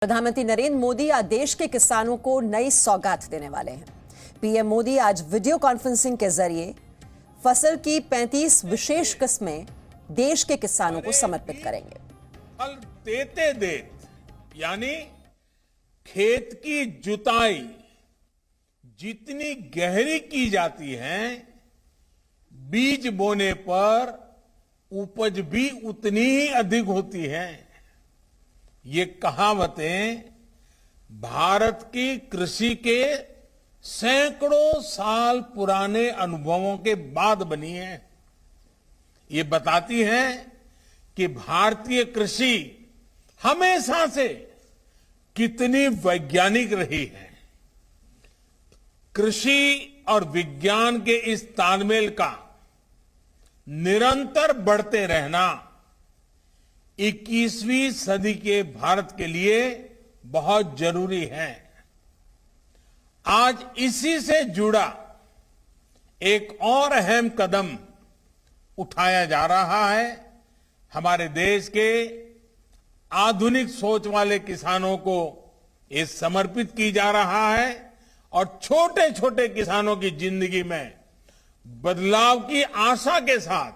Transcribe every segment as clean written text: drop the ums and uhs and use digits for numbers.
प्रधानमंत्री नरेंद्र मोदी आज देश के किसानों को नई सौगात देने वाले हैं। पीएम मोदी आज वीडियो कॉन्फ्रेंसिंग के जरिए फसल की 35 विशेष किस्में देश के किसानों को समर्पित करेंगे। फल देते देत यानी खेत की जुताई जितनी गहरी की जाती है, बीज बोने पर उपज भी उतनी ही अधिक होती है। ये कहावतें भारत की कृषि के सैकड़ों साल पुराने अनुभवों के बाद बनी है। ये बताती है कि भारतीय कृषि हमेशा से कितनी वैज्ञानिक रही है। कृषि और विज्ञान के इस तालमेल का निरंतर बढ़ते रहना 21वीं सदी के भारत के लिए बहुत जरूरी है। आज इसी से जुड़ा एक और अहम कदम उठाया जा रहा है। हमारे देश के आधुनिक सोच वाले किसानों को ये समर्पित की जा रहा है और छोटे छोटे किसानों की जिंदगी में बदलाव की आशा के साथ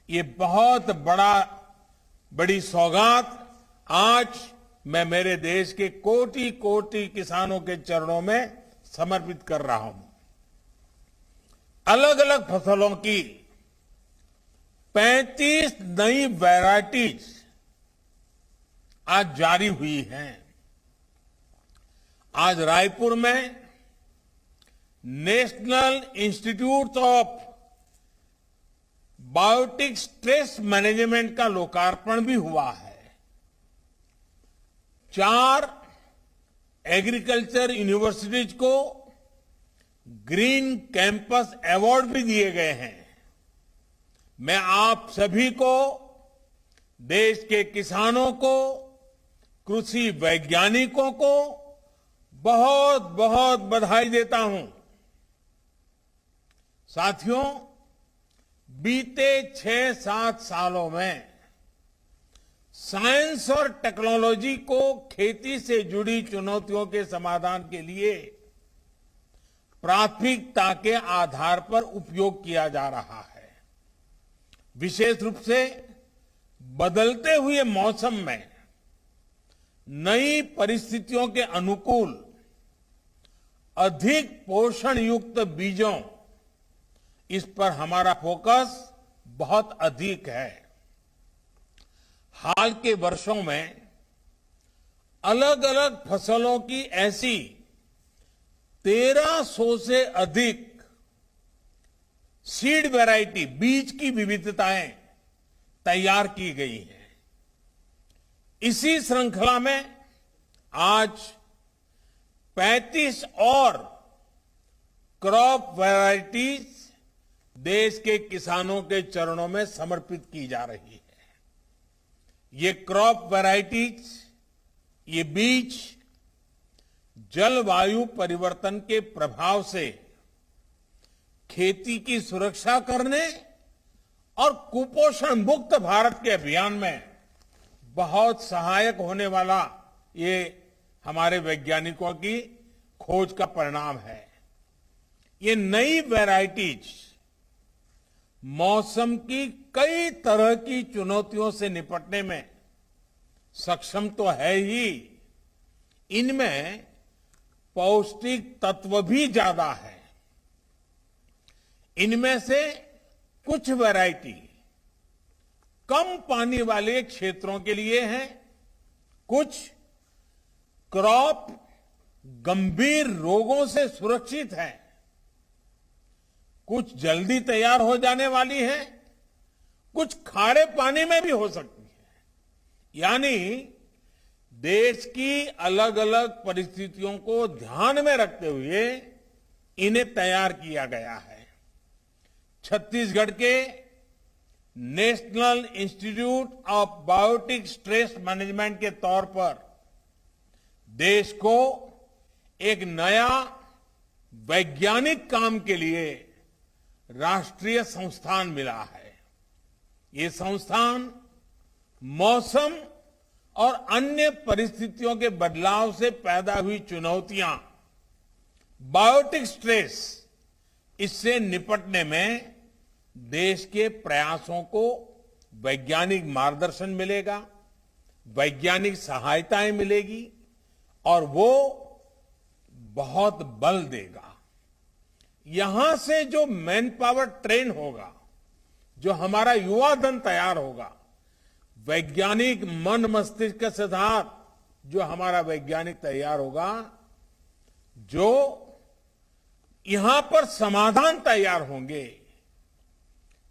ये बहुत बड़ी सौगात आज मैं मेरे देश के कोटि कोटि किसानों के चरणों में समर्पित कर रहा हूं। अलग अलग फसलों की 35 नई वैरायटीज आज जारी हुई हैं। आज रायपुर में national institute of biotic stress management का लोकार्पण भी हुआ है। 4 एग्रीकल्चर यूनिवर्सिटीज को ग्रीन कैंपस अवार्ड भी दिए गए हैं। मैं आप सभी को, देश के किसानों को, कृषि वैज्ञानिकों को बहुत बहुत बधाई देता हूं। साथियों, बीते 6-7 सालों में साइंस और टेक्नोलॉजी को खेती से जुड़ी चुनौतियों के समाधान के लिए प्राथमिकता के आधार पर उपयोग किया जा रहा है। विशेष रूप से बदलते हुए मौसम में नई परिस्थितियों के अनुकूल अधिक पोषण युक्त बीजों, इस पर हमारा फोकस बहुत अधिक है। हाल के वर्षों में अलग अलग फसलों की ऐसी 1300 से अधिक सीड वैरायटी, बीज की विविधताएं तैयार की गई हैं। इसी श्रृंखला में आज 35 और क्रॉप वैरायटीज देश के किसानों के चरणों में समर्पित की जा रही है। ये क्रॉप वैरायटीज, ये बीज जलवायु परिवर्तन के प्रभाव से खेती की सुरक्षा करने और कुपोषण मुक्त भारत के अभियान में बहुत सहायक होने वाला ये हमारे वैज्ञानिकों की खोज का परिणाम है। ये नई वैरायटीज मौसम की कई तरह की चुनौतियों से निपटने में सक्षम तो है ही, इनमें पौष्टिक तत्व भी ज्यादा है। इनमें से कुछ वैरायटी कम पानी वाले क्षेत्रों के लिए है, कुछ क्रॉप गंभीर रोगों से सुरक्षित है, कुछ जल्दी तैयार हो जाने वाली है, कुछ खारे पानी में भी हो सकती है। यानी देश की अलग अलग परिस्थितियों को ध्यान में रखते हुए इन्हें तैयार किया गया है। छत्तीसगढ़ के national institute of biotic stress management के तौर पर देश को एक नया वैज्ञानिक काम के लिए राष्ट्रीय संस्थान मिला है। ये संस्थान मौसम और अन्य परिस्थितियों के बदलाव से पैदा हुई चुनौतियां, बायोटिक स्ट्रेस, इससे निपटने में देश के प्रयासों को वैज्ञानिक मार्गदर्शन मिलेगा, वैज्ञानिक सहायताएं मिलेगी और वो बहुत बल देगा। यहां से जो मैन पावर ट्रेन होगा, जो हमारा युवा धन तैयार होगा, वैज्ञानिक मन मस्तिष्क के साथ जो हमारा वैज्ञानिक तैयार होगा, जो यहां पर समाधान तैयार होंगे,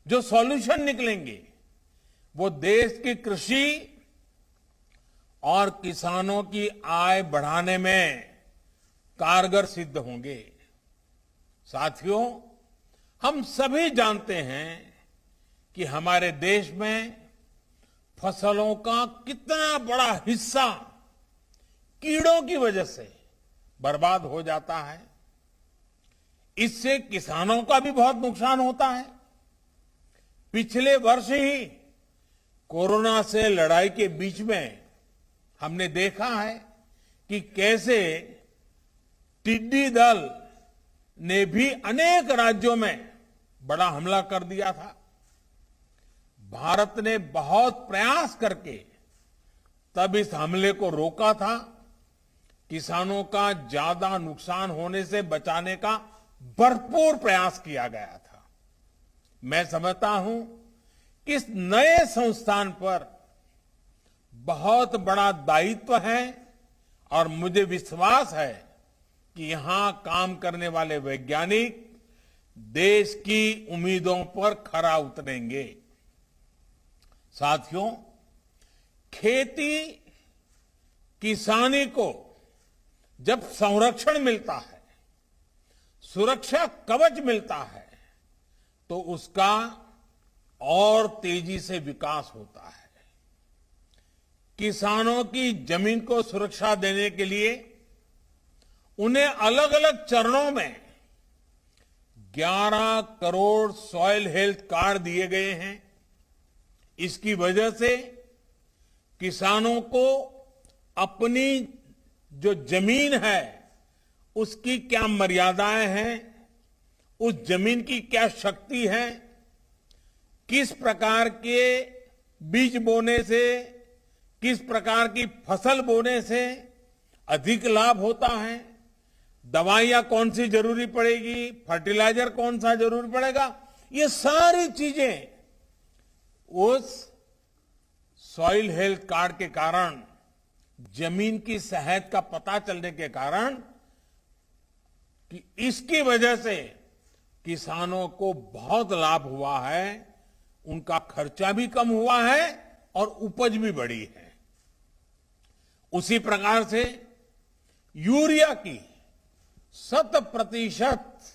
जो सॉल्यूशन निकलेंगे, वो देश की कृषि और किसानों की आय बढ़ाने में कारगर सिद्ध होंगे। साथियों, हम सभी जानते हैं कि हमारे देश में फसलों का कितना बड़ा हिस्सा कीड़ों की वजह से बर्बाद हो जाता है। इससे किसानों का भी बहुत नुकसान होता है। पिछले वर्ष ही कोरोना से लड़ाई के बीच में हमने देखा है कि कैसे टिड्डी दल ने भी अनेक राज्यों में बड़ा हमला कर दिया था। भारत ने बहुत प्रयास करके तब इस हमले को रोका था। किसानों का ज्यादा नुकसान होने से बचाने का भरपूर प्रयास किया गया था। मैं समझता हूं कि इस नए संस्थान पर बहुत बड़ा दायित्व है और मुझे विश्वास है कि यहां काम करने वाले वैज्ञानिक देश की उम्मीदों पर खरा उतरेंगे। साथियों, खेती किसानी को जब संरक्षण मिलता है, सुरक्षा कवच मिलता है, तो उसका और तेजी से विकास होता है। किसानों की जमीन को सुरक्षा देने के लिए उन्हें अलग अलग चरणों में 11 करोड़ सॉइल हेल्थ कार्ड दिए गए हैं। इसकी वजह से किसानों को अपनी जो जमीन है उसकी क्या मर्यादाएं हैं, उस जमीन की क्या शक्ति है, किस प्रकार के बीज बोने से, किस प्रकार की फसल बोने से अधिक लाभ होता है, दवाइयां कौन सी जरूरी पड़ेगी, फर्टिलाइजर कौन सा जरूरी पड़ेगा, ये सारी चीजें उस सॉइल हेल्थ कार्ड के कारण, जमीन की सेहत का पता चलने के कारण, कि इसकी वजह से किसानों को बहुत लाभ हुआ है, उनका खर्चा भी कम हुआ है और उपज भी बढ़ी है। उसी प्रकार से यूरिया की 100%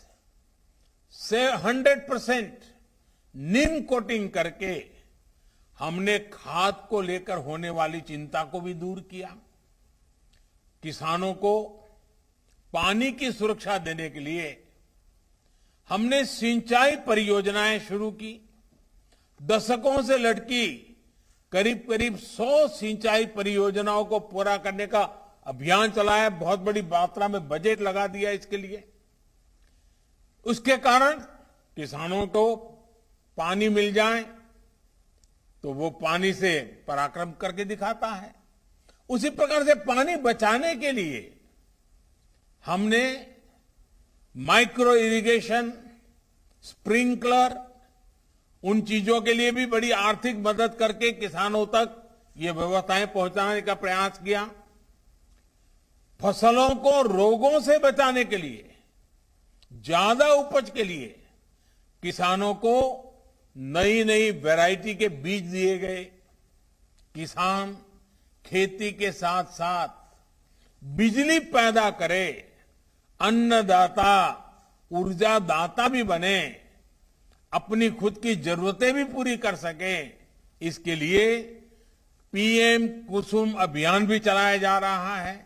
से 100% नीम कोटिंग करके हमने खाद को लेकर होने वाली चिंता को भी दूर किया। किसानों को पानी की सुरक्षा देने के लिए हमने सिंचाई परियोजनाएं शुरू की। दशकों से लटकी करीब करीब 100 सिंचाई परियोजनाओं को पूरा करने का अभियान चलाया। बहुत बड़ी मात्रा में बजट लगा दिया इसके लिए। उसके कारण किसानों को पानी मिल जाए तो वो पानी से पराक्रम करके दिखाता है। उसी प्रकार से पानी बचाने के लिए हमने माइक्रो इरिगेशन, स्प्रिंकलर, उन चीजों के लिए भी बड़ी आर्थिक मदद करके किसानों तक ये व्यवस्थाएं पहुंचाने का प्रयास किया। फसलों को रोगों से बचाने के लिए, ज्यादा उपज के लिए किसानों को नई नई वैरायटी के बीज दिए गए। किसान खेती के साथ साथ बिजली पैदा करे, अन्नदाता, ऊर्जा दाता भी बने, अपनी खुद की जरूरतें भी पूरी कर सके। इसके लिए पीएम कुसुम अभियान भी चलाया जा रहा है।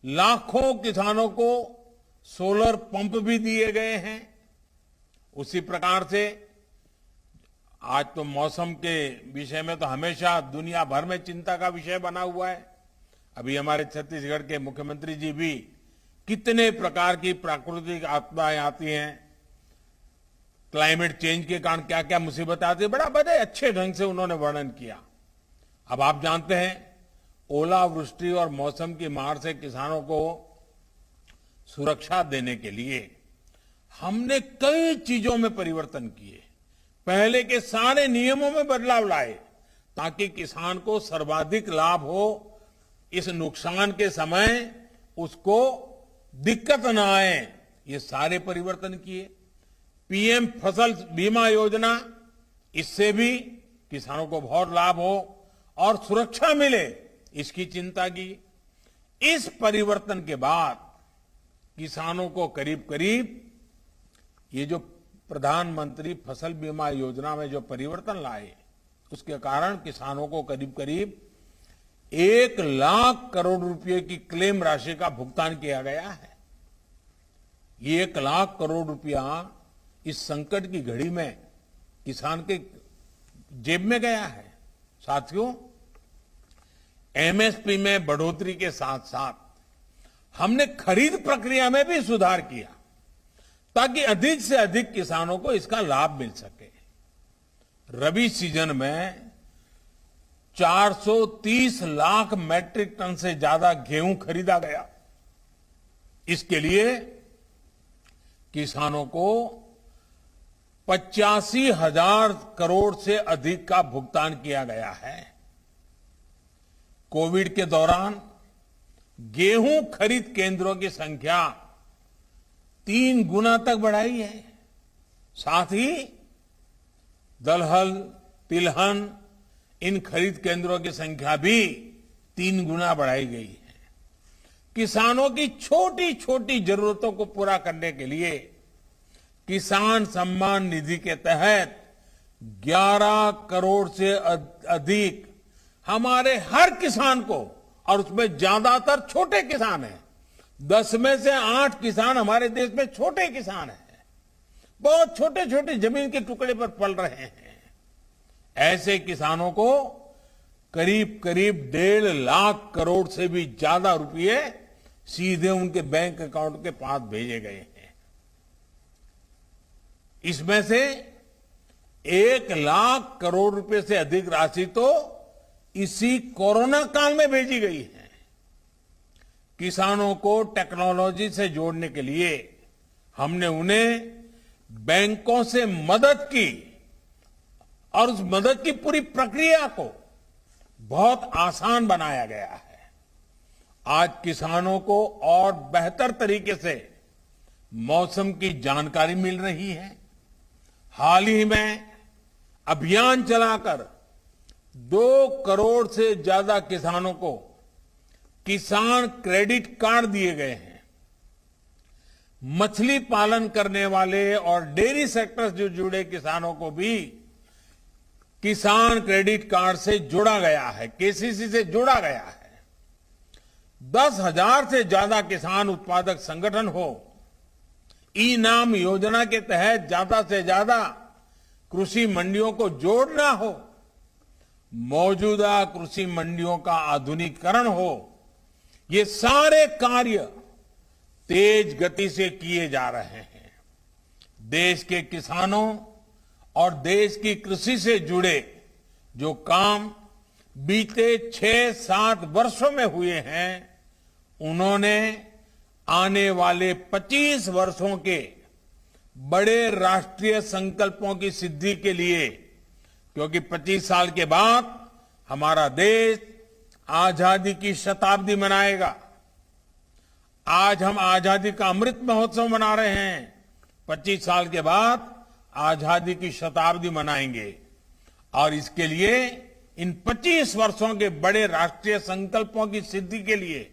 लाखों किसानों को सोलर पंप भी दिए गए हैं। उसी प्रकार से आज तो मौसम के विषय में तो हमेशा दुनिया भर में चिंता का विषय बना हुआ है। अभी हमारे छत्तीसगढ़ के मुख्यमंत्री जी भी कितने प्रकार की प्राकृतिक आपदाएं आती हैं, क्लाइमेट चेंज के कारण क्या क्या मुसीबत आती है, बड़ा बड़े अच्छे ढंग से उन्होंने वर्णन किया। अब आप जानते हैं ओलावृष्टि और मौसम की मार से किसानों को सुरक्षा देने के लिए हमने कई चीजों में परिवर्तन किए। पहले के सारे नियमों में बदलाव लाए ताकि किसान को सर्वाधिक लाभ हो, इस नुकसान के समय उसको दिक्कत न आए, ये सारे परिवर्तन किए। पीएम फसल बीमा योजना, इससे भी किसानों को बहुत लाभ हो और सुरक्षा मिले, इसकी चिंता की। इस परिवर्तन के बाद किसानों को करीब करीब ये जो प्रधानमंत्री फसल बीमा योजना में जो परिवर्तन लाए, उसके कारण किसानों को करीब करीब 1 लाख करोड़ रुपए की क्लेम राशि का भुगतान किया गया है। ये 1 लाख करोड़ रुपया इस संकट की घड़ी में किसान के जेब में गया है। साथियों, एमएसपी में बढ़ोतरी के साथ साथ हमने खरीद प्रक्रिया में भी सुधार किया ताकि अधिक से अधिक किसानों को इसका लाभ मिल सके। रबी सीजन में 430 लाख मैट्रिक टन से ज्यादा गेहूं खरीदा गया। इसके लिए किसानों को 85,000 करोड़ से अधिक का भुगतान किया गया है। कोविड के दौरान गेहूं खरीद केंद्रों की संख्या 3 गुना तक बढ़ाई है। साथ ही दलहन, तिलहन, इन खरीद केंद्रों की संख्या भी 3 गुना बढ़ाई गई है। किसानों की छोटी छोटी जरूरतों को पूरा करने के लिए किसान सम्मान निधि के तहत 11 करोड़ से अधिक हमारे हर किसान को, और उसमें ज्यादातर छोटे किसान हैं, 10 में से 8 किसान हमारे देश में छोटे किसान हैं, बहुत छोटे छोटे जमीन के टुकड़े पर पल रहे हैं। ऐसे किसानों को करीब करीब 1.5 लाख करोड़ से भी ज्यादा रुपए सीधे उनके बैंक अकाउंट के पास भेजे गए हैं। इसमें से 1 लाख करोड़ रुपए से अधिक राशि तो इसी कोरोना काल में भेजी गई है। किसानों को टेक्नोलॉजी से जोड़ने के लिए हमने उन्हें बैंकों से मदद की और उस मदद की पूरी प्रक्रिया को बहुत आसान बनाया गया है। आज किसानों को और बेहतर तरीके से मौसम की जानकारी मिल रही है। हाल ही में अभियान चलाकर 2 करोड़ से ज्यादा किसानों को किसान क्रेडिट कार्ड दिए गए हैं। मछली पालन करने वाले और डेयरी सेक्टर से जुड़े किसानों को भी किसान क्रेडिट कार्ड से जोड़ा गया है, केसीसी से जोड़ा गया है। 10,000 से ज्यादा किसान उत्पादक संगठन हो, ई नाम योजना के तहत ज्यादा से ज्यादा कृषि मंडियों को जोड़ना हो, मौजूदा कृषि मंडियों का आधुनिकीकरण हो, ये सारे कार्य तेज गति से किए जा रहे हैं। देश के किसानों और देश की कृषि से जुड़े जो काम बीते 6-7 वर्षों में हुए हैं, उन्होंने आने वाले 25 वर्षों के बड़े राष्ट्रीय संकल्पों की सिद्धि के लिए, क्योंकि 25 साल के बाद हमारा देश आजादी की शताब्दी मनाएगा। आज हम आजादी का अमृत महोत्सव मना रहे हैं, 25 साल के बाद आजादी की शताब्दी मनाएंगे और इसके लिए इन 25 वर्षों के बड़े राष्ट्रीय संकल्पों की सिद्धि के लिए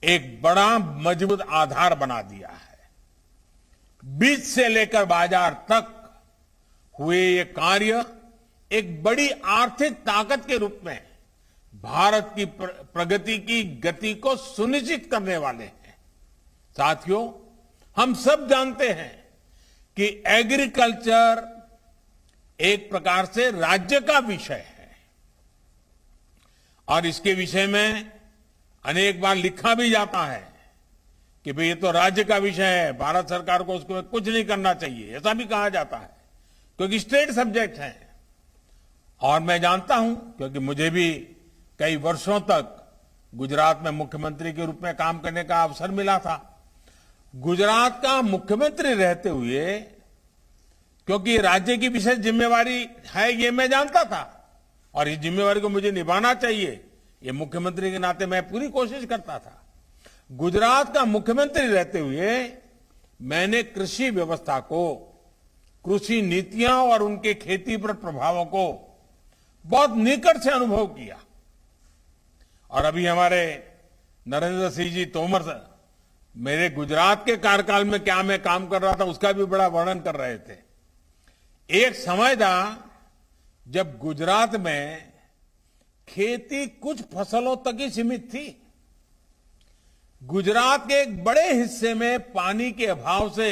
एक बड़ा मजबूत आधार बना दिया है। बीज से लेकर बाजार तक हुए ये कार्य एक बड़ी आर्थिक ताकत के रूप में भारत की प्रगति की गति को सुनिश्चित करने वाले हैं। साथियों, हम सब जानते हैं कि एग्रीकल्चर एक प्रकार से राज्य का विषय है और इसके विषय में अनेक बार लिखा भी जाता है कि भाई ये तो राज्य का विषय है, भारत सरकार को उसको कुछ नहीं करना चाहिए, ऐसा भी कहा जाता है क्योंकि स्टेट सब्जेक्ट है। और मैं जानता हूं क्योंकि मुझे भी कई वर्षों तक गुजरात में मुख्यमंत्री के रूप में काम करने का अवसर मिला था। गुजरात का मुख्यमंत्री रहते हुए क्योंकि राज्य की विशेष जिम्मेवारी है ये मैं जानता था और इस जिम्मेवारी को मुझे निभाना चाहिए, ये मुख्यमंत्री के नाते मैं पूरी कोशिश करता था। गुजरात का मुख्यमंत्री रहते हुए मैंने कृषि व्यवस्था को, कृषि नीतियां और उनके खेती पर प्रभावों को बहुत निकट से अनुभव किया। और अभी हमारे नरेंद्र सिंह जी तोमर मेरे गुजरात के कार्यकाल में क्या मैं काम कर रहा था उसका भी बड़ा वर्णन कर रहे थे। एक समय था जब गुजरात में खेती कुछ फसलों तक ही सीमित थी। गुजरात के एक बड़े हिस्से में पानी के अभाव से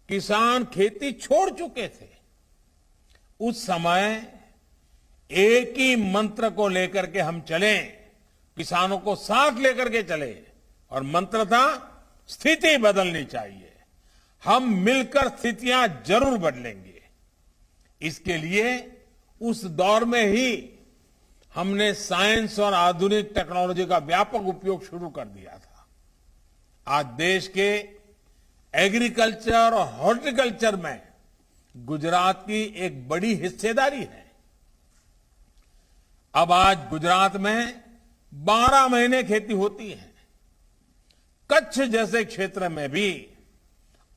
किसान खेती छोड़ चुके थे। उस समय एक ही मंत्र को लेकर के हम चले, किसानों को साथ लेकर के चले और मंत्र था स्थिति बदलनी चाहिए, हम मिलकर स्थितियां जरूर बदलेंगे। इसके लिए उस दौर में ही हमने साइंस और आधुनिक टेक्नोलॉजी का व्यापक उपयोग शुरू कर दिया था। आज देश के एग्रीकल्चर और हॉर्टिकल्चर में गुजरात की एक बड़ी हिस्सेदारी है। अब आज गुजरात में 12 महीने खेती होती है। कच्छ जैसे क्षेत्र में भी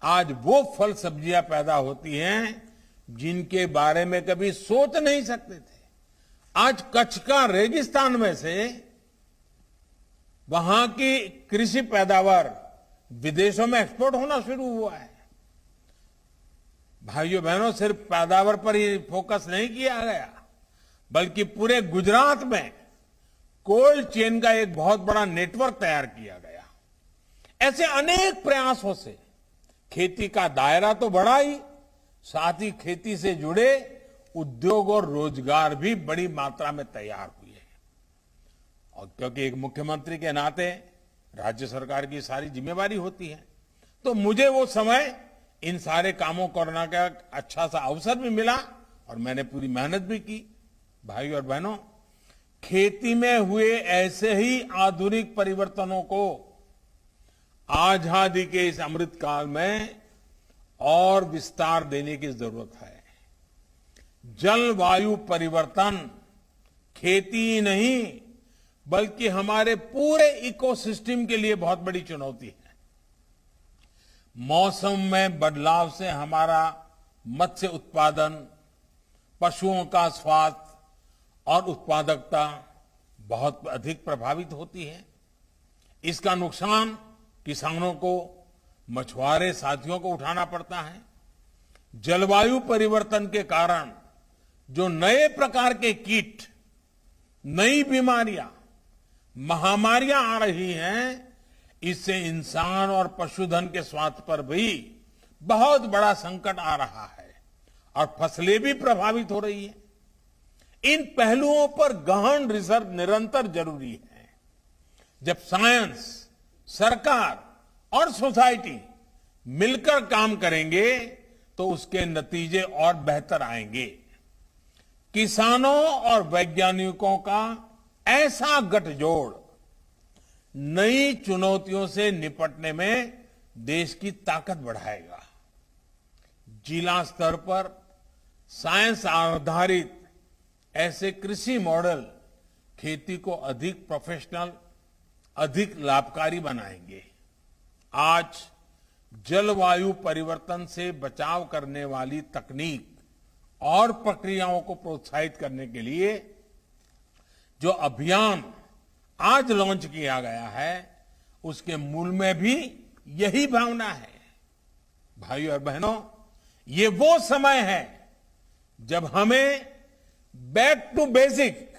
आज वो फल सब्जियां पैदा होती हैं जिनके बारे में कभी सोच नहीं सकते थे। आज कच्छ का रेगिस्तान में से वहां की कृषि पैदावार विदेशों में एक्सपोर्ट होना शुरू हुआ है। भाइयों बहनों, सिर्फ पैदावार पर ही फोकस नहीं किया गया बल्कि पूरे गुजरात में कोल्ड चेन का एक बहुत बड़ा नेटवर्क तैयार किया गया। ऐसे अनेक प्रयासों से खेती का दायरा तो बढ़ा ही, साथ ही खेती से जुड़े उद्योग और रोजगार भी बड़ी मात्रा में तैयार हुए हैं। और क्योंकि एक मुख्यमंत्री के नाते राज्य सरकार की सारी जिम्मेवारी होती है, तो मुझे वो समय इन सारे कामों करने का अच्छा सा अवसर भी मिला और मैंने पूरी मेहनत भी की। भाइयों और बहनों, खेती में हुए ऐसे ही आधुनिक परिवर्तनों को आजादी के इस अमृत काल में और विस्तार देने की जरूरत है। जलवायु परिवर्तन खेती ही नहीं बल्कि हमारे पूरे इकोसिस्टम के लिए बहुत बड़ी चुनौती है। मौसम में बदलाव से हमारा मत्स्य उत्पादन, पशुओं का स्वास्थ्य और उत्पादकता बहुत अधिक प्रभावित होती है। इसका नुकसान किसानों को, मछुआरे साथियों को उठाना पड़ता है। जलवायु परिवर्तन के कारण जो नए प्रकार के कीट, नई बीमारियां, महामारियां आ रही हैं, इससे इंसान और पशुधन के स्वास्थ्य पर भी बहुत बड़ा संकट आ रहा है और फसलें भी प्रभावित हो रही है। इन पहलुओं पर गहन रिसर्च निरंतर जरूरी है। जब साइंस, सरकार और सोसाइटी मिलकर काम करेंगे तो उसके नतीजे और बेहतर आएंगे। किसानों और वैज्ञानिकों का ऐसा गठजोड़ नई चुनौतियों से निपटने में देश की ताकत बढ़ाएगा। जिला स्तर पर साइंस आधारित ऐसे कृषि मॉडल खेती को अधिक प्रोफेशनल, अधिक लाभकारी बनाएंगे। आज जलवायु परिवर्तन से बचाव करने वाली तकनीक और प्रक्रियाओं को प्रोत्साहित करने के लिए जो अभियान आज लॉन्च किया गया है, उसके मूल में भी यही भावना है। भाइयों और बहनों, ये वो समय है जब हमें बैक टू बेसिक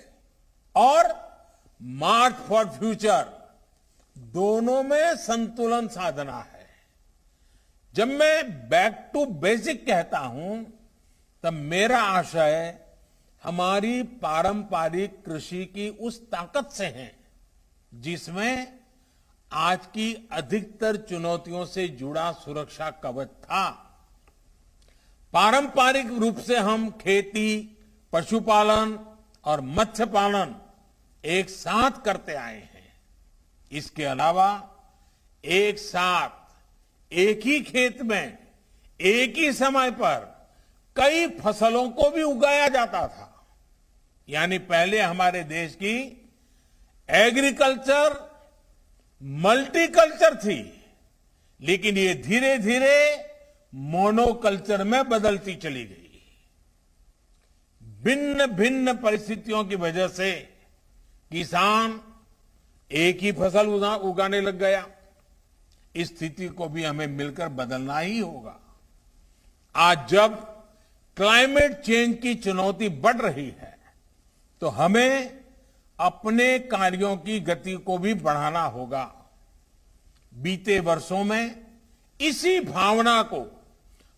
और मार्च फॉर फ्यूचर दोनों में संतुलन साधना है। जब मैं बैक टू बेसिक कहता हूं तब मेरा आशय हमारी पारंपरिक कृषि की उस ताकत से है जिसमें आज की अधिकतर चुनौतियों से जुड़ा सुरक्षा कवच था। पारंपरिक रूप से हम खेती, पशुपालन और मत्स्य पालन एक साथ करते आए हैं। इसके अलावा एक साथ एक ही खेत में एक ही समय पर कई फसलों को भी उगाया जाता था। यानी पहले हमारे देश की एग्रीकल्चर मल्टीकल्चर थी, लेकिन ये धीरे धीरे मोनोकल्चर में बदलती चली गई। भिन्न भिन्न परिस्थितियों की वजह से किसान एक ही फसल उगाने लग गया। इस स्थिति को भी हमें मिलकर बदलना ही होगा। आज जब क्लाइमेट चेंज की चुनौती बढ़ रही है तो हमें अपने कार्यों की गति को भी बढ़ाना होगा। बीते वर्षों में इसी भावना को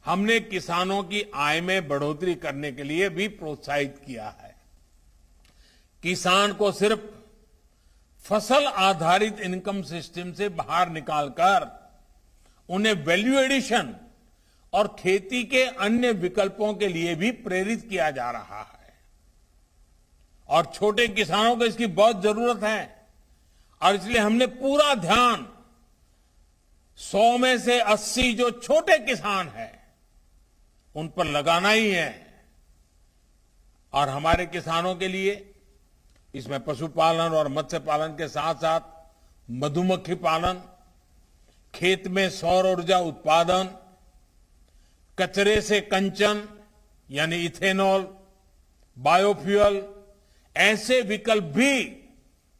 हमने किसानों की आय में बढ़ोतरी करने के लिए भी प्रोत्साहित किया है। किसान को सिर्फ फसल आधारित इनकम सिस्टम से बाहर निकालकर उन्हें वैल्यू एडिशन और खेती के अन्य विकल्पों के लिए भी प्रेरित किया जा रहा है। और छोटे किसानों को इसकी बहुत जरूरत है और इसलिए हमने पूरा ध्यान 100 में से 80 जो छोटे किसान हैं उन पर लगाना ही है। और हमारे किसानों के लिए इसमें पशुपालन और मत्स्य पालन के साथ साथ मधुमक्खी पालन, खेत में सौर ऊर्जा उत्पादन, कचरे से कंचन यानी इथेनॉल, बायोफ्यूल, ऐसे विकल्प भी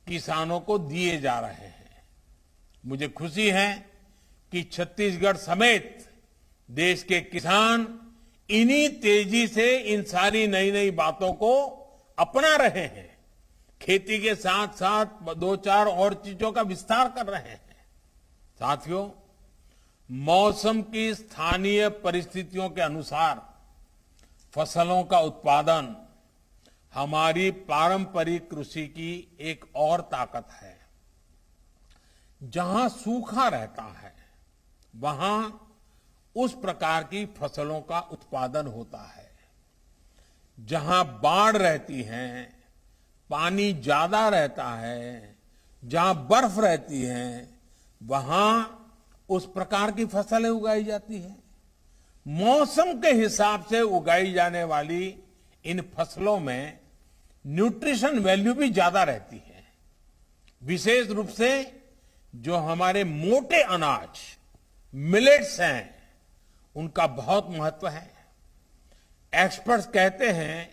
किसानों को दिए जा रहे हैं। मुझे खुशी है कि छत्तीसगढ़ समेत देश के किसान इन्हीं तेजी से इन सारी नई नई बातों को अपना रहे हैं। खेती के साथ साथ 2-4 और चीजों का विस्तार कर रहे हैं। साथियों, मौसम की स्थानीय परिस्थितियों के अनुसार फसलों का उत्पादन हमारी पारंपरिक कृषि की एक और ताकत है। जहां सूखा रहता है वहां उस प्रकार की फसलों का उत्पादन होता है। जहां बाढ़ रहती है, पानी ज्यादा रहता है, जहां बर्फ रहती है वहां उस प्रकार की फसलें उगाई जाती है। मौसम के हिसाब से उगाई जाने वाली इन फसलों में न्यूट्रिशन वैल्यू भी ज्यादा रहती है। विशेष रूप से जो हमारे मोटे अनाज मिलेट्स हैं उनका बहुत महत्व है। एक्सपर्ट्स कहते हैं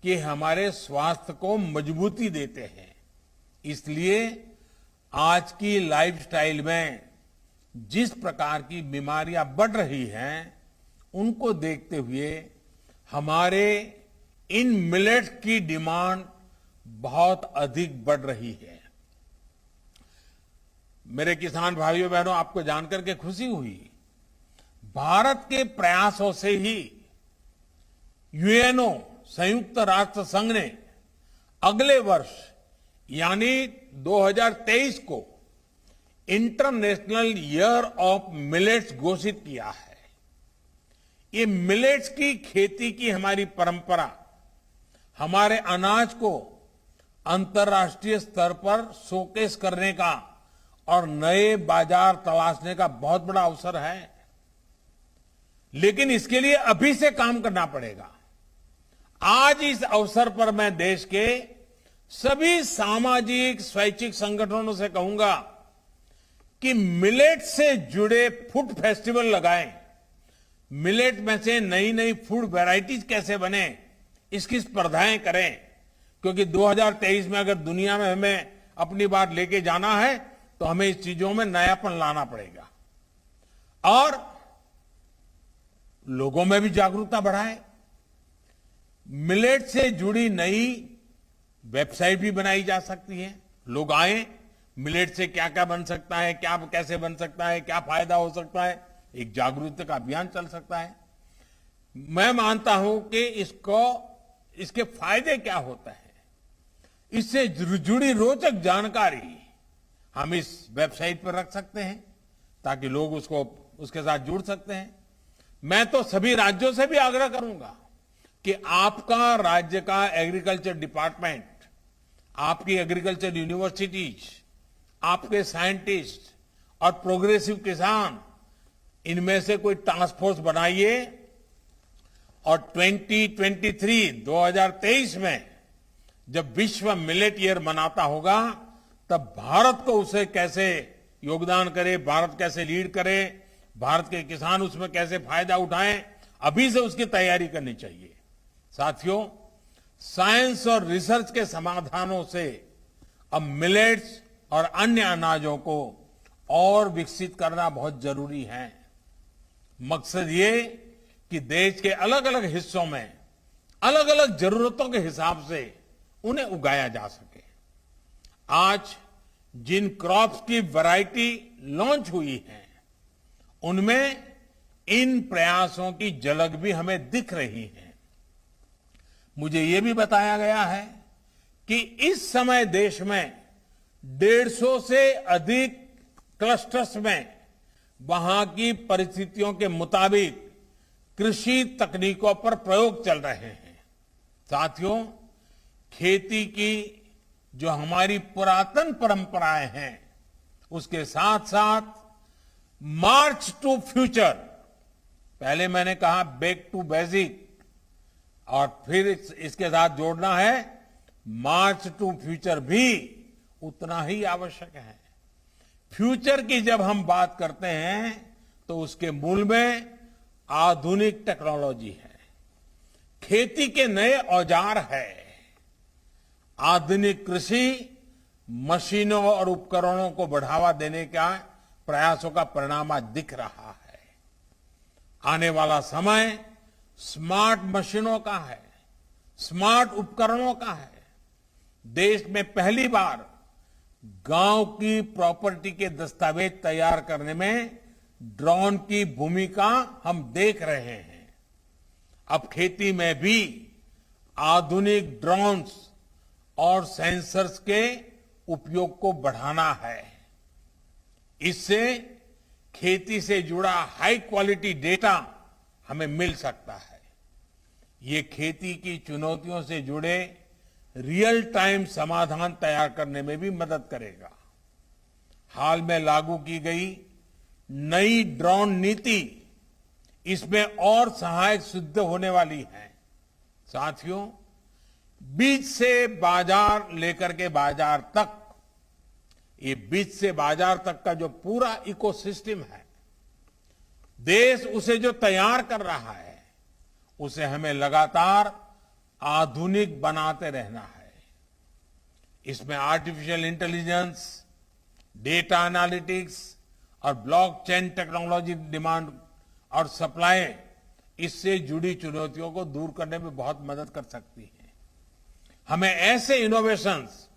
कि हमारे स्वास्थ्य को मजबूती देते हैं। इसलिए आज की लाइफस्टाइल में जिस प्रकार की बीमारियां बढ़ रही हैं उनको देखते हुए हमारे इन मिलेट्स की डिमांड बहुत अधिक बढ़ रही है। मेरे किसान भाइयों बहनों, आपको जानकर के खुशी हुई, भारत के प्रयासों से ही यूएनओ संयुक्त राष्ट्र संघ ने अगले वर्ष यानी 2023 को इंटरनेशनल ईयर ऑफ मिलेट्स घोषित किया है। ये मिलेट्स की खेती की हमारी परंपरा हमारे अनाज को अंतर्राष्ट्रीय स्तर पर शोकेस करने का और नए बाजार तलाशने का बहुत बड़ा अवसर है। लेकिन इसके लिए अभी से काम करना पड़ेगा। आज इस अवसर पर मैं देश के सभी सामाजिक स्वैच्छिक संगठनों से कहूंगा कि मिलेट से जुड़े फूड फेस्टिवल लगाएं। मिलेट में से नई नई फूड वैरायटीज कैसे बने इसकी स्पर्धाएं करें, क्योंकि 2023 में अगर दुनिया में हमें अपनी बात लेके जाना है तो हमें इस चीजों में नयापन लाना पड़ेगा और लोगों में भी जागरूकता बढ़ाएं। मिलेट से जुड़ी नई वेबसाइट भी बनाई जा सकती है। लोग आए, मिलेट से क्या क्या बन सकता है, क्या कैसे बन सकता है, क्या फायदा हो सकता है, एक जागरूकता का अभियान चल सकता है। मैं मानता हूं कि इसके फायदे क्या होते हैं, इससे जुड़ी रोचक जानकारी हम इस वेबसाइट पर रख सकते हैं ताकि लोग उसके साथ जुड़ सकते हैं। मैं तो सभी राज्यों से भी आग्रह करूंगा कि आपका राज्य का एग्रीकल्चर डिपार्टमेंट, आपकी एग्रीकल्चर यूनिवर्सिटीज, आपके साइंटिस्ट और प्रोग्रेसिव किसान, इनमें से कोई टास्क फोर्स बनाइए और 2023 में जब विश्व मिलेट ईयर मनाता होगा तब भारत को उसे कैसे योगदान करे, भारत कैसे लीड करे, भारत के किसान उसमें कैसे फायदा उठाएं, अभी से उसकी तैयारी करनी चाहिए। साथियों, साइंस और रिसर्च के समाधानों से अब मिलेट्स और अन्य अनाजों को और विकसित करना बहुत जरूरी है। मकसद ये कि देश के अलग अलग हिस्सों में अलग अलग जरूरतों के हिसाब से उन्हें उगाया जा सके। आज जिन क्रॉप्स की वैरायटी लॉन्च हुई है उनमें इन प्रयासों की झलक भी हमें दिख रही है। मुझे ये भी बताया गया है कि इस समय देश में 150 से अधिक क्लस्टर्स में वहां की परिस्थितियों के मुताबिक कृषि तकनीकों पर प्रयोग चल रहे हैं। साथियों, खेती की जो हमारी पुरातन परंपराएं हैं उसके साथ साथ मार्च टू फ्यूचर, पहले मैंने कहा बैक टू बेसिक, और फिर इसके साथ जोड़ना है मार्च टू फ्यूचर भी उतना ही आवश्यक है। फ्यूचर की जब हम बात करते हैं तो उसके मूल में आधुनिक टेक्नोलॉजी है, खेती के नए औजार है, आधुनिक कृषि मशीनों और उपकरणों को बढ़ावा देने का प्रयासों का परिणाम आज दिख रहा है। आने वाला समय स्मार्ट मशीनों का है, स्मार्ट उपकरणों का है। देश में पहली बार गांव की प्रॉपर्टी के दस्तावेज तैयार करने में ड्रोन की भूमिका हम देख रहे हैं। अब खेती में भी आधुनिक ड्रोन्स और सेंसर्स के उपयोग को बढ़ाना है। इससे खेती से जुड़ा हाई क्वालिटी डेटा हमें मिल सकता है। ये खेती की चुनौतियों से जुड़े रियल टाइम समाधान तैयार करने में भी मदद करेगा। हाल में लागू की गई नई ड्रोन नीति इसमें और सहायक सिद्ध होने वाली है। साथियों, बीज से बाजार लेकर के बाजार तक, ये बीज से बाजार तक का जो पूरा इकोसिस्टम है, देश उसे जो तैयार कर रहा है उसे हमें लगातार आधुनिक बनाते रहना है। इसमें आर्टिफिशियल इंटेलिजेंस, डेटा एनालिटिक्स और ब्लॉकचेन टेक्नोलॉजी डिमांड और सप्लाई, इससे जुड़ी चुनौतियों को दूर करने में बहुत मदद कर सकती है। हमें ऐसे इनोवेशंस,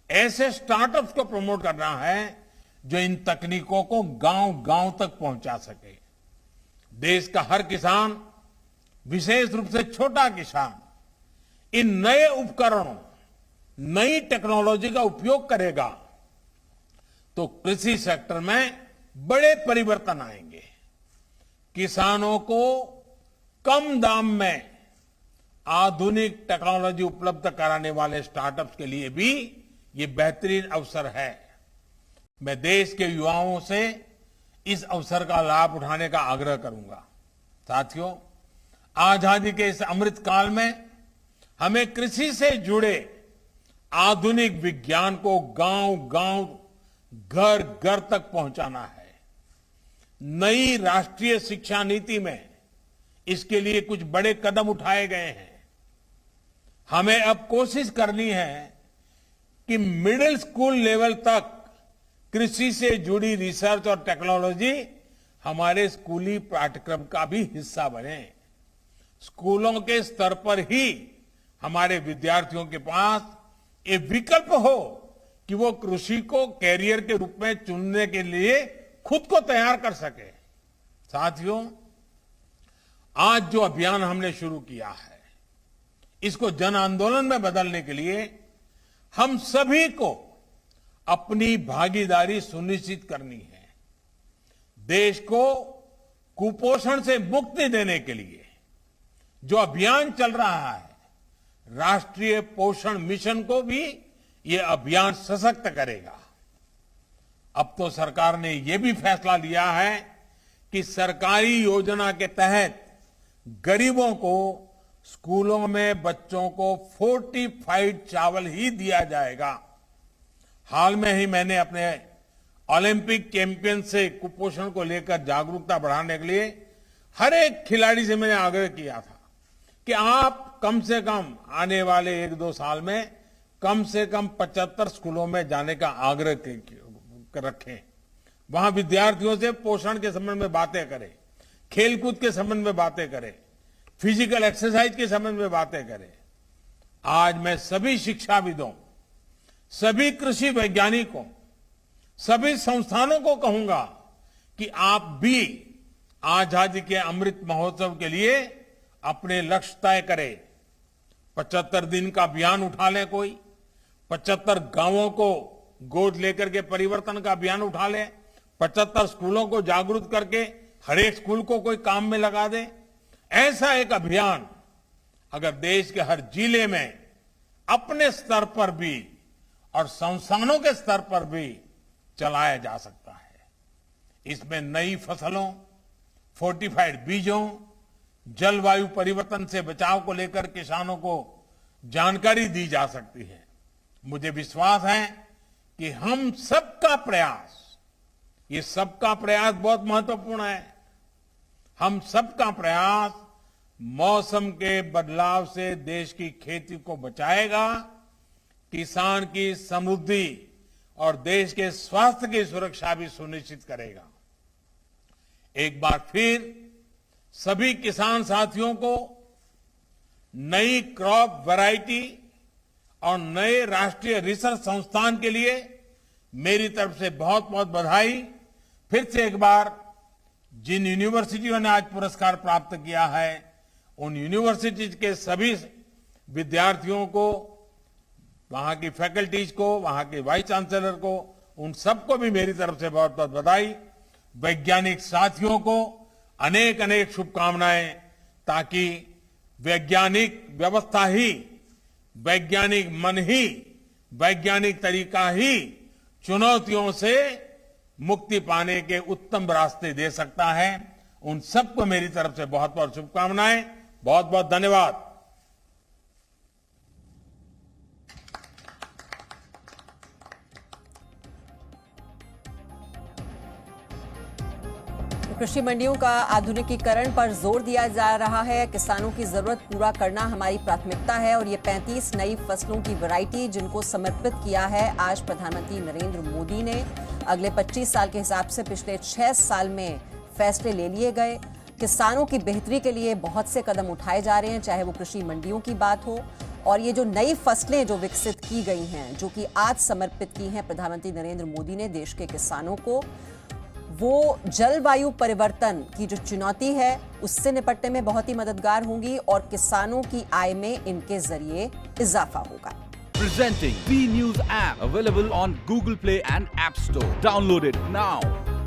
ऐसे स्टार्टअप्स को प्रमोट करना है जो इन तकनीकों को गांव-गांव तक पहुंचा सके। देश का हर किसान, विशेष रूप से छोटा किसान, इन नए उपकरणों, नई टेक्नोलॉजी का उपयोग करेगा तो कृषि सेक्टर में बड़े परिवर्तन आएंगे। किसानों को कम दाम में आधुनिक टेक्नोलॉजी उपलब्ध कराने वाले स्टार्टअप्स के लिए भी ये बेहतरीन अवसर है। मैं देश के युवाओं से इस अवसर का लाभ उठाने का आग्रह करूंगा। साथियों, आजादी के इस अमृत काल में हमें कृषि से जुड़े आधुनिक विज्ञान को गांव-गांव, घर-घर तक पहुंचाना है। नई राष्ट्रीय शिक्षा नीति में इसके लिए कुछ बड़े कदम उठाए गए हैं। हमें अब कोशिश करनी है कि मिडिल स्कूल लेवल तक कृषि से जुड़ी रिसर्च और टेक्नोलॉजी हमारे स्कूली पाठ्यक्रम का भी हिस्सा बने। स्कूलों के स्तर पर ही हमारे विद्यार्थियों के पास ये विकल्प हो कि वो कृषि को कैरियर के रूप में चुनने के लिए खुद को तैयार कर सके। साथियों, आज जो अभियान हमने शुरू किया है, इसको जन आंदोलन में बदलने के लिए हम सभी को अपनी भागीदारी सुनिश्चित करनी है। देश को कुपोषण से मुक्ति देने के लिए जो अभियान चल रहा है, राष्ट्रीय पोषण मिशन को भी ये अभियान सशक्त करेगा। अब तो सरकार ने यह भी फैसला लिया है कि सरकारी योजना के तहत गरीबों को स्कूलों में बच्चों को फोर्टिफाइड चावल ही दिया जाएगा। हाल में ही मैंने अपने ओलंपिक चैंपियन से कुपोषण को लेकर जागरूकता बढ़ाने के लिए हर एक खिलाड़ी से मैंने आग्रह किया था कि आप कम से कम आने वाले 1-2 साल में कम से कम 75 स्कूलों में जाने का आग्रह रखें। वहां विद्यार्थियों से पोषण के संबंध में बातें करें, खेलकूद के संबंध में बातें करें, फिजिकल एक्सरसाइज के संबंध में बातें करें। आज मैं सभी शिक्षाविदों, सभी कृषि वैज्ञानिकों, सभी संस्थानों को कहूंगा कि आप भी आजादी के अमृत महोत्सव के लिए अपने लक्ष्य तय करें। 75 दिन का अभियान उठा लें, कोई 75 गांवों को गोद लेकर के परिवर्तन का अभियान उठा ले, 75 स्कूलों को जागरूक करके हर एक स्कूल को कोई काम में लगा दे। ऐसा एक अभियान अगर देश के हर जिले में अपने स्तर पर भी और संस्थानों के स्तर पर भी चलाया जा सकता है। इसमें नई फसलों, फोर्टिफाइड बीजों, जलवायु परिवर्तन से बचाव को लेकर किसानों को जानकारी दी जा सकती है। मुझे विश्वास है कि हम सबका प्रयास, ये सबका प्रयास बहुत महत्वपूर्ण है। हम सबका प्रयास मौसम के बदलाव से देश की खेती को बचाएगा, किसान की समृद्धि और देश के स्वास्थ्य की सुरक्षा भी सुनिश्चित करेगा। एक बार फिर सभी किसान साथियों को नई क्रॉप वैरायटी और नए राष्ट्रीय रिसर्च संस्थान के लिए मेरी तरफ से बहुत बहुत बधाई। फिर से एक बार जिन यूनिवर्सिटियों ने आज पुरस्कार प्राप्त किया है, उन यूनिवर्सिटीज के सभी विद्यार्थियों को, वहां की फैकल्टीज को, वहां के वाइस चांसलर को, उन सबको भी मेरी तरफ से बहुत बहुत बधाई। वैज्ञानिक साथियों को अनेक अनेक शुभकामनाएं, ताकि वैज्ञानिक व्यवस्था ही, वैज्ञानिक मन ही, वैज्ञानिक तरीका ही चुनौतियों से मुक्ति पाने के उत्तम रास्ते दे सकता है। उन सबको मेरी तरफ से बहुत बहुत शुभकामनाएं। बहुत बहुत धन्यवाद। कृषि मंडियों का आधुनिकीकरण पर जोर दिया जा रहा है। किसानों की जरूरत पूरा करना हमारी प्राथमिकता है और ये 35 नई फसलों की वैरायटी जिनको समर्पित किया है आज प्रधानमंत्री नरेंद्र मोदी ने। अगले 25 साल के हिसाब से पिछले 6 साल में फैसले ले लिए गए। किसानों की बेहतरी के लिए बहुत से कदम उठाए जा रहे हैं, चाहे वो कृषि मंडियों की बात हो और ये जो नई फसलें जो विकसित की गई हैं, जो कि आज समर्पित की हैं प्रधानमंत्री नरेंद्र मोदी ने देश के किसानों को, वो जलवायु परिवर्तन की जो चुनौती है उससे निपटने में बहुत ही मददगार होंगी और किसानों की आय में इनके जरिए इजाफा होगा। Presenting B News app available on Google Play and App Store. Download it now.